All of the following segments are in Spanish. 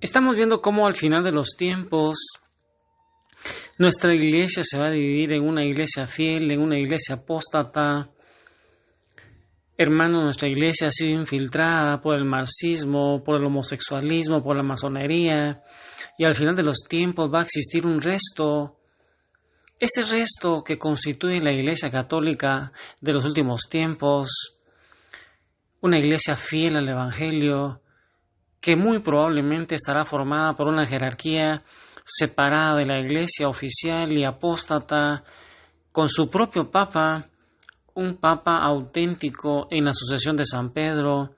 Estamos viendo cómo al final de los tiempos nuestra iglesia se va a dividir en una iglesia fiel, en una iglesia apóstata. Hermano, nuestra iglesia ha sido infiltrada por el marxismo, por el homosexualismo, por la masonería, y al final de los tiempos va a existir un resto. Ese resto que constituye la iglesia católica de los últimos tiempos, una iglesia fiel al evangelio, que muy probablemente estará formada por una jerarquía separada de la iglesia oficial y apóstata, con su propio papa, un papa auténtico en la sucesión de San Pedro,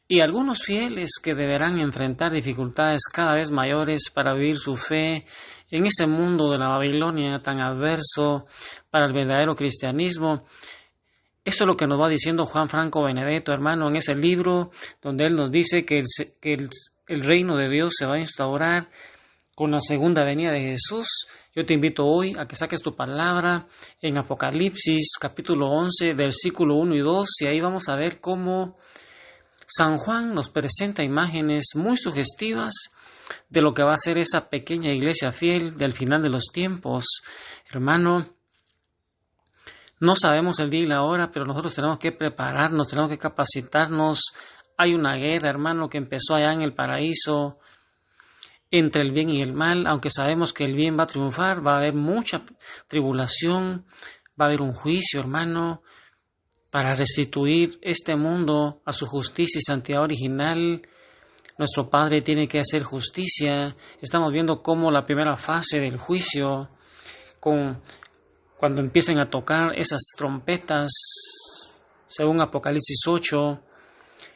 y algunos fieles que deberán enfrentar dificultades cada vez mayores para vivir su fe en ese mundo de la Babilonia tan adverso para el verdadero cristianismo. Esto es lo que nos va diciendo Juan Franco Benedetto, hermano, en ese libro donde él nos dice que el reino de Dios se va a instaurar con la segunda venida de Jesús. Yo te invito hoy a que saques tu palabra en Apocalipsis capítulo 11, versículo 1 y 2, y ahí vamos a ver cómo San Juan nos presenta imágenes muy sugestivas de lo que va a ser esa pequeña iglesia fiel del final de los tiempos. Hermano, no sabemos el día y la hora, pero nosotros tenemos que prepararnos, tenemos que capacitarnos. Hay una guerra, hermano, que empezó allá en el paraíso entre el bien y el mal. Aunque sabemos que el bien va a triunfar, va a haber mucha tribulación, va a haber un juicio, hermano, para restituir este mundo a su justicia y santidad original. Nuestro Padre tiene que hacer justicia. Estamos viendo cómo la primera fase del juicio, cuando empiecen a tocar esas trompetas, según Apocalipsis 8,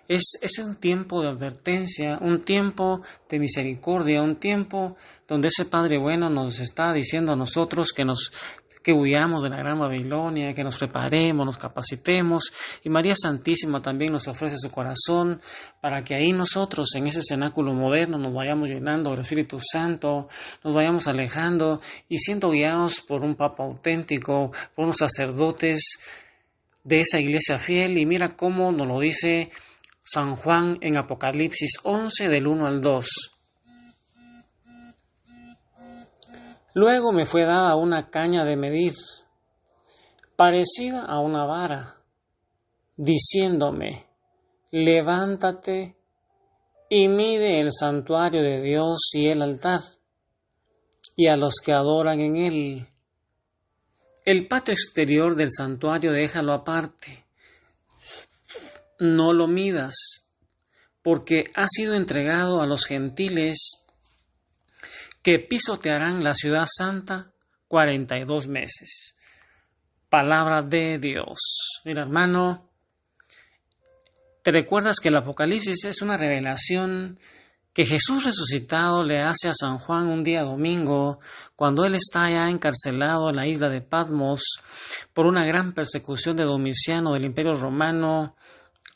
es un tiempo de advertencia, un tiempo de misericordia, un tiempo donde ese Padre bueno nos está diciendo a nosotros que huyamos de la gran Babilonia, que nos preparemos, nos capacitemos, y María Santísima también nos ofrece su corazón para que ahí nosotros, en ese cenáculo moderno, nos vayamos llenando del Espíritu Santo, nos vayamos alejando y siendo guiados por un Papa auténtico, por unos sacerdotes de esa iglesia fiel. Y mira cómo nos lo dice San Juan en Apocalipsis 11 del 1 al 2. Luego me fue dada una caña de medir, parecida a una vara, diciéndome: levántate y mide el santuario de Dios y el altar, y a los que adoran en él. El patio exterior del santuario déjalo aparte, no lo midas, porque ha sido entregado a los gentiles, que pisotearán la ciudad santa 42 meses. Palabra de Dios. Mira, hermano, ¿te recuerdas que el Apocalipsis es una revelación que Jesús resucitado le hace a San Juan un día domingo, cuando él está ya encarcelado en la isla de Patmos por una gran persecución de Domiciano del Imperio Romano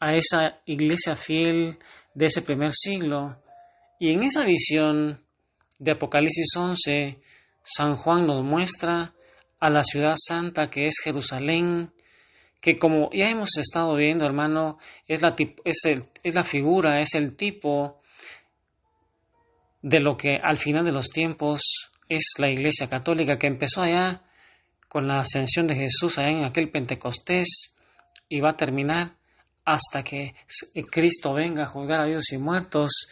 a esa iglesia fiel de ese primer siglo? Y en esa visión de Apocalipsis 11, San Juan nos muestra a la ciudad santa que es Jerusalén, que como ya hemos estado viendo, hermano, es la figura, es el tipo de lo que al final de los tiempos es la Iglesia Católica, que empezó allá con la ascensión de Jesús allá en aquel Pentecostés y va a terminar hasta que Cristo venga a juzgar a vivos y muertos.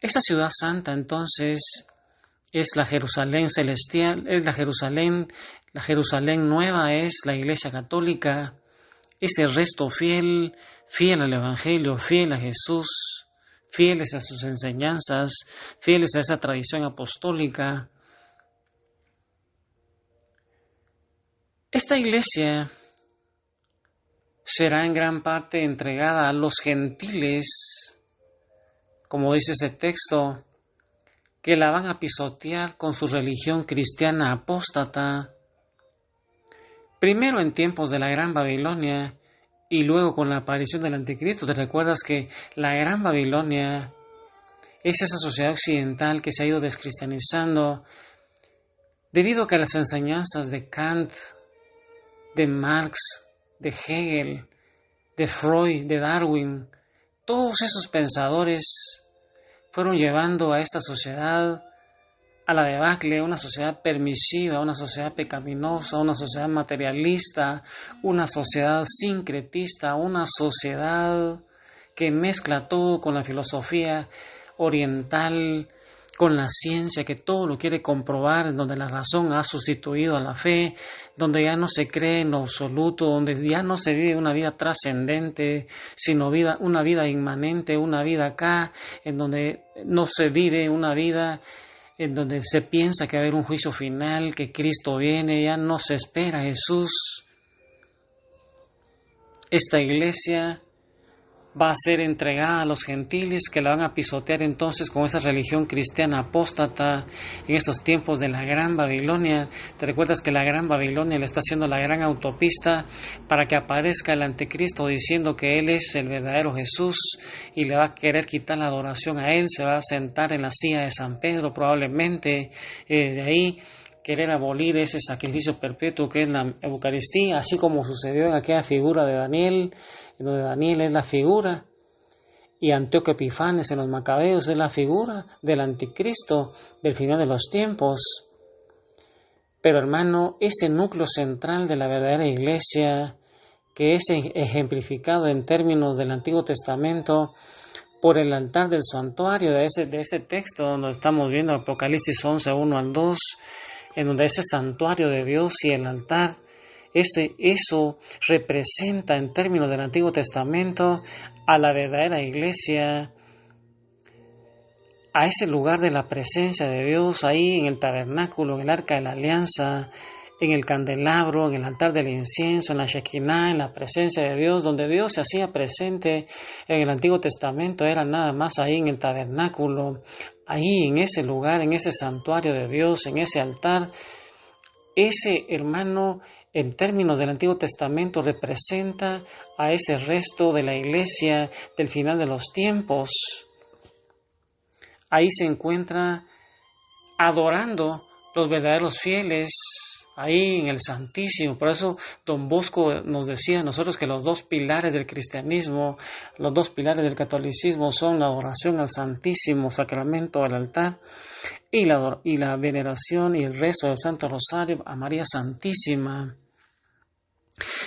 Esa ciudad santa, entonces, es la Jerusalén celestial, es la Jerusalén nueva, es la Iglesia Católica, ese resto fiel al Evangelio, fiel a Jesús, fieles a sus enseñanzas, fieles a esa tradición apostólica. Esta iglesia será en gran parte entregada a los gentiles, como dice ese texto, que la van a pisotear con su religión cristiana apóstata, primero en tiempos de la Gran Babilonia y luego con la aparición del Anticristo. ¿Te recuerdas que la Gran Babilonia es esa sociedad occidental que se ha ido descristianizando debido a que las enseñanzas de Kant, de Marx, de Hegel, de Freud, de Darwin, todos esos pensadores fueron llevando a esta sociedad a la debacle, una sociedad permisiva, una sociedad pecaminosa, una sociedad materialista, una sociedad sincretista, una sociedad que mezcla todo con la filosofía oriental, con la ciencia, que todo lo quiere comprobar, donde la razón ha sustituido a la fe, donde ya no se cree en lo absoluto, donde ya no se vive una vida trascendente, sino una vida inmanente, una vida acá, en donde no se vive una vida en donde se piensa que va a haber un juicio final, que Cristo viene, ya no se espera a Jesús. Esta iglesia va a ser entregada a los gentiles, que la van a pisotear entonces con esa religión cristiana apóstata en estos tiempos de la Gran Babilonia. ¿Te recuerdas que la Gran Babilonia le está haciendo la gran autopista para que aparezca el anticristo diciendo que Él es el verdadero Jesús y le va a querer quitar la adoración a Él? Se va a sentar en la silla de San Pedro probablemente, de ahí querer abolir ese sacrificio perpetuo que es la Eucaristía, así como sucedió en aquella figura de Daniel, en donde Daniel es la figura y Antíoco Epifanes en los Macabeos es la figura del anticristo del final de los tiempos. Pero hermano, ese núcleo central de la verdadera iglesia, que es ejemplificado en términos del Antiguo Testamento por el altar del santuario de ese texto donde estamos viendo Apocalipsis 11, 1 al 2, en donde ese santuario de Dios y el altar, eso representa en términos del Antiguo Testamento a la verdadera iglesia, a ese lugar de la presencia de Dios, ahí en el tabernáculo, en el arca de la alianza, en el candelabro, en el altar del incienso, en la Shekinah, en la presencia de Dios, donde Dios se hacía presente en el Antiguo Testamento, era nada más ahí en el tabernáculo, ahí en ese lugar, en ese santuario de Dios, en ese altar. Ese hermano, en términos del Antiguo Testamento, representa a ese resto de la iglesia del final de los tiempos. Ahí se encuentra adorando los verdaderos fieles, ahí en el Santísimo. Por eso Don Bosco nos decía a nosotros que los dos pilares del cristianismo, los dos pilares del catolicismo son la adoración al Santísimo Sacramento del altar y la veneración y el rezo del Santo Rosario a María Santísima,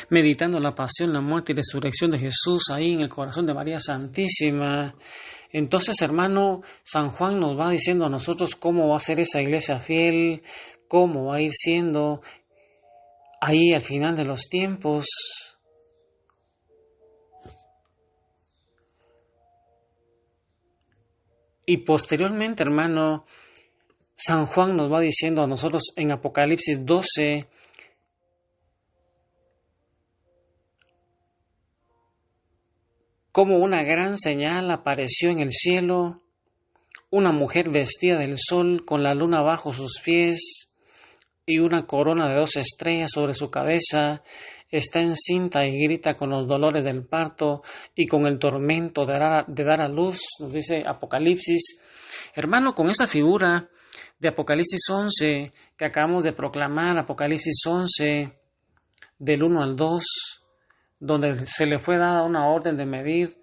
meditando la pasión, la muerte y resurrección de Jesús ahí en el corazón de María Santísima. Entonces, hermano, San Juan nos va diciendo a nosotros cómo va a ser esa iglesia fiel, cómo va a ir siendo ahí al final de los tiempos. Y posteriormente, hermano, San Juan nos va diciendo a nosotros en Apocalipsis 12, como una gran señal apareció en el cielo, una mujer vestida del sol con la luna bajo sus pies y una corona de 2 estrellas sobre su cabeza. Está encinta y grita con los dolores del parto y con el tormento de dar a luz, nos dice Apocalipsis. Hermano, con esa figura de Apocalipsis 11 que acabamos de proclamar, Apocalipsis 11, del 1 al 2, donde se le fue dada una orden de medir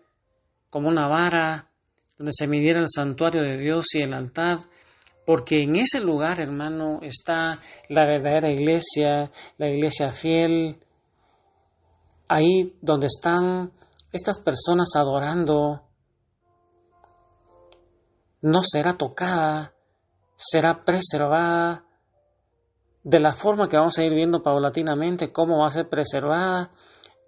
como una vara, donde se midiera el santuario de Dios y el altar, porque en ese lugar, hermano, está la verdadera iglesia, la iglesia fiel, ahí donde están estas personas adorando, no será tocada, será preservada, de la forma que vamos a ir viendo paulatinamente cómo va a ser preservada.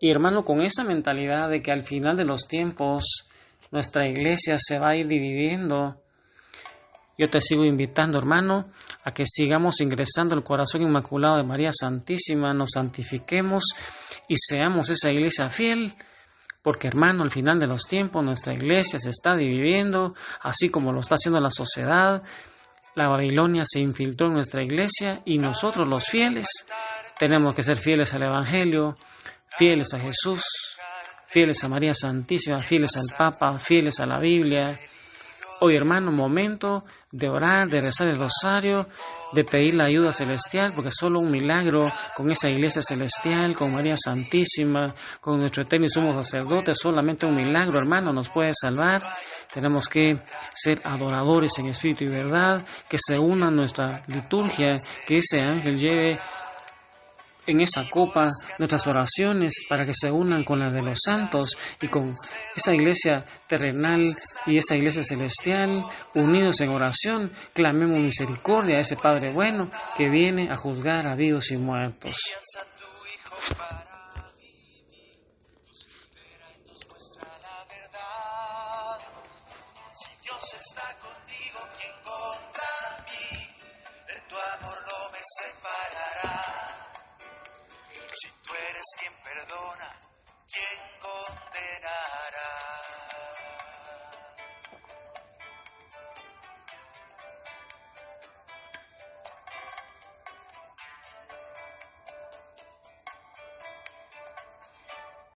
Y hermano, con esa mentalidad de que al final de los tiempos nuestra iglesia se va a ir dividiendo, yo te sigo invitando, hermano, a que sigamos ingresando al corazón inmaculado de María Santísima, nos santifiquemos y seamos esa iglesia fiel, porque, hermano, al final de los tiempos nuestra iglesia se está dividiendo, así como lo está haciendo la sociedad. La Babilonia se infiltró en nuestra iglesia y nosotros los fieles tenemos que ser fieles al Evangelio, fieles a Jesús, fieles a María Santísima, fieles al Papa, fieles a la Biblia, Hoy, hermano, momento de orar, de rezar el rosario, de pedir la ayuda celestial, porque solo un milagro con esa iglesia celestial, con María Santísima, con nuestro eterno y sumo sacerdote, solamente un milagro, hermano, nos puede salvar. Tenemos que ser adoradores en espíritu y verdad, que se una nuestra liturgia, que ese ángel lleve en esa copa nuestras oraciones para que se unan con las de los santos y con esa iglesia terrenal y esa iglesia celestial, unidos en oración, clamemos misericordia a ese Padre bueno que viene a juzgar a vivos y muertos. Si Dios está conmigo, ¿quién contra mí? De tu amor no me separará. Si tú eres quien perdona,